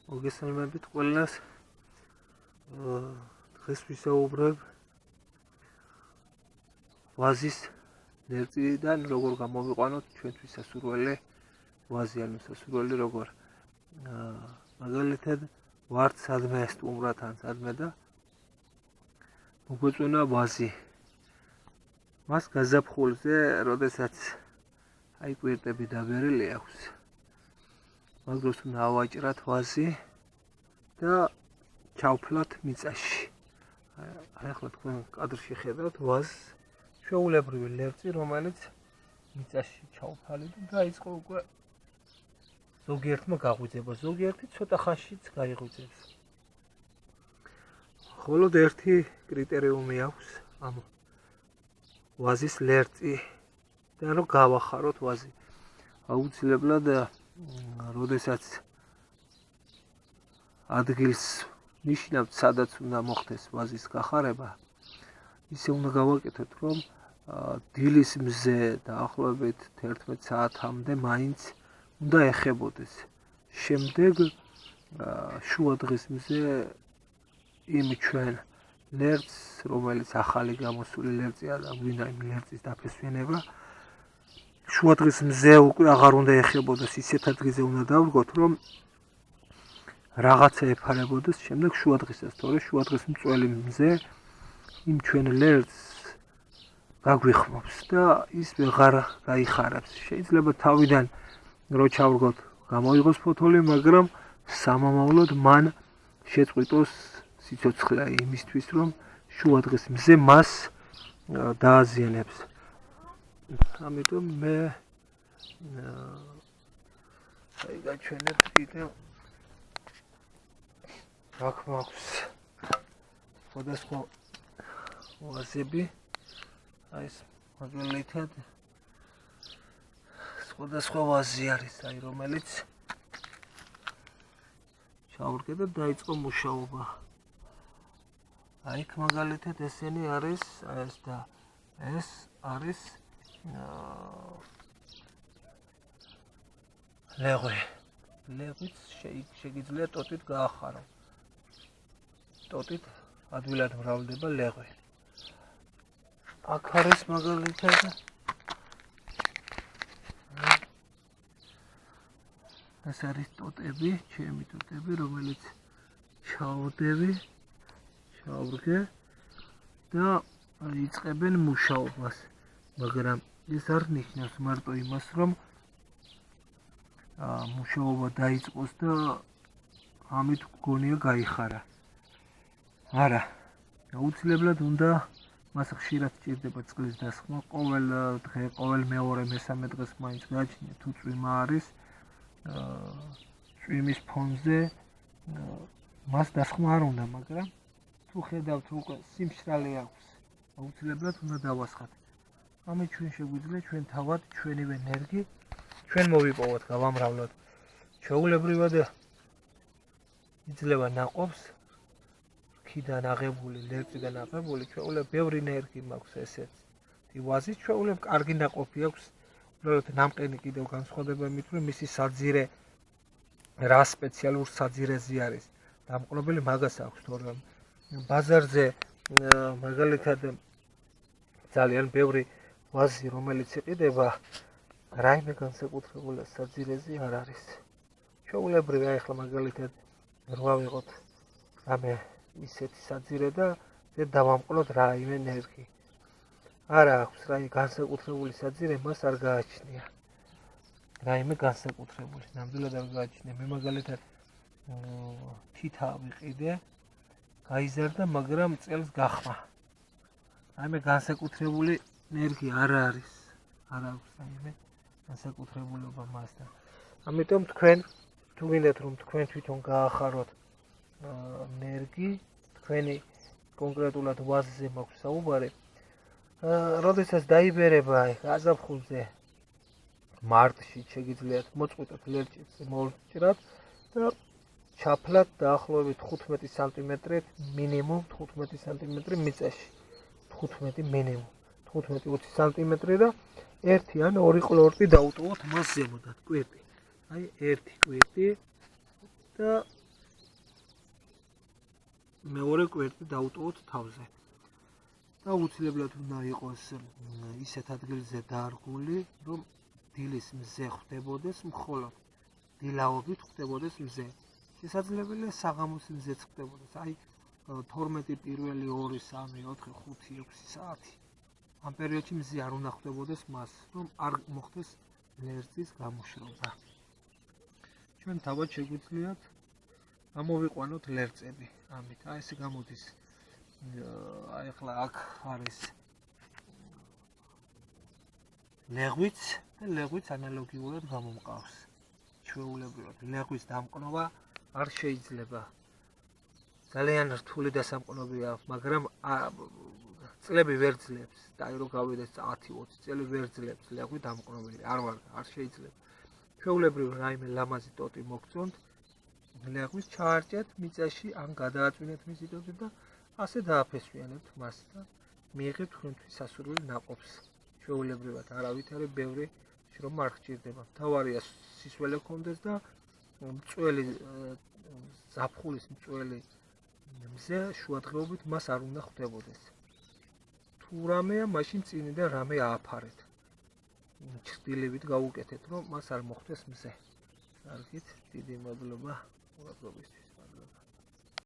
მოგესალმებით ყველას. დღეს ვისაუბრებ ვაზის ნერწიდან როგორ გამოვიყვანოთ ჩვენთვის სასურველი ვაზი, ანუ სასურველი როგორ მაგალითად ვართ სადმე სტუმრად ან სადმე და მოგვეწონა ვაზი. მას გაზაფხულზე, როდესაც კვირტები დაბერილი აქვს, მაგ დროს უნდა ავაჭრათ ვაზი და ჩავფლათ მიწაში. აი ახლა თქვენ კადრში ხედავთ ვაზს, ჩვეულებრივი ლერწი, რომელიც მიწაში ჩავფალით და დაიწყო უკვე ზოგიერთმა გაღვიძება, ზოგიერთი ცოტა ხანშიც გაიღვიძებს. მხოლოდ ერთი კრიტერიუმი აქვს ამ ვაზის ლერწი და რომ გავახაროთ ვაზი. აუცილებლად როდესაც ადგილს ნიშნავთ, სადაც უნდა მოხდეს ვაზის გახარება, ისე უნდა გავაკეთოთ, რომ დილის მზე დაახლოებით 11 საათამდე მაინც უნდა ეხებოდეს. შემდეგ შუა დღის მზე იმ ჩვენ ლერწს, რომელიც ახალი გამოსული ლერწია და გვინდა იმ ლერწის დაფესვენება, შუა დღის მზე უკვე აღარ უნდა ეხებოდეს, ისეთ ადგილზე უნდა დავდგოთ, რომ რაღაცა ეფარებოდეს შემდეგ შუა დღისას, თორე შუა დღის მწველი მზე იმ ჩვენ ლერწს გაგვიხმობს და ის ვეღარ გაიხარებს. შეიძლება თავიდან რო ჩავდგოთ, გამოიღოს ფოთოლი, მაგრამ სამომავლოდ მან შეწყვიტოს სიცოცხლე იმისთვის, რომ შუა დღის მზე მას დააზიანებს. ამიტომ მე გაჩვენებთ კიდევ აქ მაქვს სხვადასხვა ვაზები, აი ეს მაგალითად სხვადასხვა ვაზი არის, აი რომელიც ჩავურგე და დაიწყო მუშაობა. აი იქ მაგალითად ესენი არის, ეს და ეს არის ლეღვი. ლეღვიც შეგიძლია ტოტით გაახარო. ტოტით ადვილად მრავლდება ლეღვი. აქ არის მაგალითად ეს არის ტოტები, ჩემი ტოტები, რომელიც ჩავურგე და იწყებენ მუშაობას. მაგრამ ეს არ ნიშნავს მარტო იმას, რომ მუშაობა დაიწყოს და ამით გონია გაიხარა. არა, აუცილებლად უნდა მას ხშირად სჭირდება წყლის დასხმა, ყოველ დღე, ყოველ მეორე, მესამე დღეს მაინც გააჩნია თუ წვიმა არის, წვიმის ფონზე მას დასხმა არ უნდა, მაგრამ თუ ხედავთ რომ უკვე სიმშრალე აქვს, აუცილებლად უნდა დავასხათ. ამით ჩვენ შეგვიძლია ჩვენ თავად ჩვენივე ნერგი ჩვენ მოვიპოვოთ, გავამრავლოთ. ჩვეულებრივად იძლევა ნაყოფს ქიდან აღებული, ლერწიდან აღებული, ჩვეულებრივ ბევრი ნერგი მაქვს ესეც. ვაზის ჩვეულებრივ კარგი ნაყოფი აქვს, უბრალოდ ნამყენი კიდევ განსხვავდება იმით, რომ მისი საძირე რა სპეციალურ საძირეზე არის დამყრობილი, მაგას აქვს, თორემ ბაზარზე მაგალითად ძალიან ბევრი ვაზი, რომელიც იყიდება, რაიმე განსაკუთრებული საძირეზე არ არის. ჩვეულებრივ აი ახლა მაგალითად რა ვიღოთ რამე ისეთი საძირე და დავამყროთ რაიმე ნერგი. არა აქვს რაიმე განსაკუთრებული საძირე, მას არ გააჩნია. რაიმე განსაკუთრებული, ნამდვილად არ გააჩნია. მე მაგალითად თითა ვიყიდე, გაიზარდა, მაგრამ წელს გახმა. რაიმე განსაკუთრებული ნერგი არ არის. არ აქვს რაიმე განსაკუთრებულობა მასთან. ამიტომ თქვენ თუ გინდათ რომ თქვენ თვითონ გაახაროთ ნერგი, თქვენი კონკრეტულად ვაზზე მაქვს საუბარი. როდესაც დაიბერება გაზაფხულზე მარტში შეგიძლიათ მოწყვიტოთ ლერწიც, მოვჭრათ და ჩაფლათ დაახლოებით 15 სანტიმეტრით, მინიმუმ 15 სანტიმეტრი მიწაში. 15 მინიმუმ, 15-20 სანტიმეტრი და ერთი ან ორი ყლორტი დაუტოვოთ მას ზემოდან, კვირტი. აი ერთი კვირტი და მეორე კვერდი დაუტოვოთ თავზე. და უცილებლად უნდა იყოს ისეთ ადგილზე დარგული, რომ დილის მზე ხვდებოდეს მხოლოდ დილაობით ხვდებოდეს მზე. შესაძლებელია საღამოს მზეც ხვდებოდეს. აი 12 პირველი 2, 3, 4, 5, 6 საათი. ამ პერიოდში მზე არ უნდა ხვდებოდეს მას, რომ არ მოხდეს ლერწის გამოშრობა. ჩვენ თავად შეგვიძლიათ ამოვიყვანოთ ლერწები. ამით აი ესე გამოდის. აი ახლა აქ არის ლეღვიც და ლეღვიც ანალოგიურად გამომყავს. ჩვეულებრივად ლეგვის დამკნობა არ შეიძლება. ძალიან რთული დასამკნობია, მაგრამ წლები ვერ ძლებს. და აი რო გავიდეს 10-20 წელი ვერ ძლებს ლეღვი დამკნობილი. არ შეიძლება. ჩვეულებრივ რაიმე ლამაზი ტოტი მოგწონთ, ლეგვის ჩაარჭეთ მიწაში, ან გადააწვინეთ მისი ტოტი და ასე დააფესვიანებთ მას და მიიღებთ თქვენთვის სასურველ ნაყოფს. ჩვეულებრივად არავითარი ბევრი შრომა არ გჭირდება. მთავარია სისველე გქონდეს და მწველი ზაფხულის მწველი მზე შუადღეობით მას არ უნდა ხვდებოდეს. თუ რამეა, მაშინ წინიდან რამე ააფარეთ. ჩრდილივით გაუკეთეთ, რომ მას არ მოხვდეს მზე. კარგით, დიდი მადლობა ყურადღებისთვის.